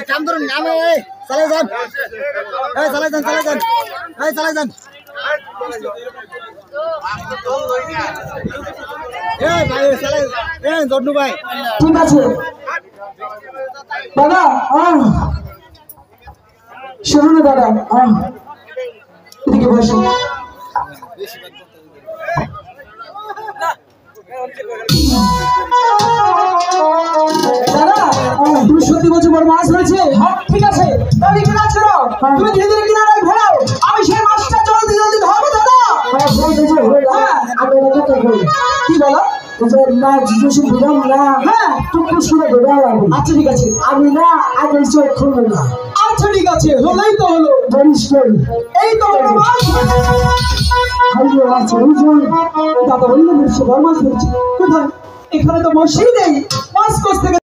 काम करून नाम चालाय जान चालाय जान चालाय जान चालाय जान ভাই চালাই জন্নু ভাই ঠিক আছে দাদা শুনুন দাদা এদিকে বসো দাদা তুমি সত্যি বলছো বড় মাছ হয়েছে ঠিক আছে তাহলে কিনা ছেড়ো তুমি ধীরে ধীরে কিনারায় ঘোরাও আমি সেই মাছটা জলদি জলদি ধরবো দাদা কি বলো আচ্ছা ঠিক আছে আমি না আগে চোখ খুলবো না আচ্ছা ঠিক আছে হলেই তো হলো এই তো দাদা বললো বড় মাছ ধরছি কোথায় এখানে তো বসেই নেই মাছ কোথা থেকে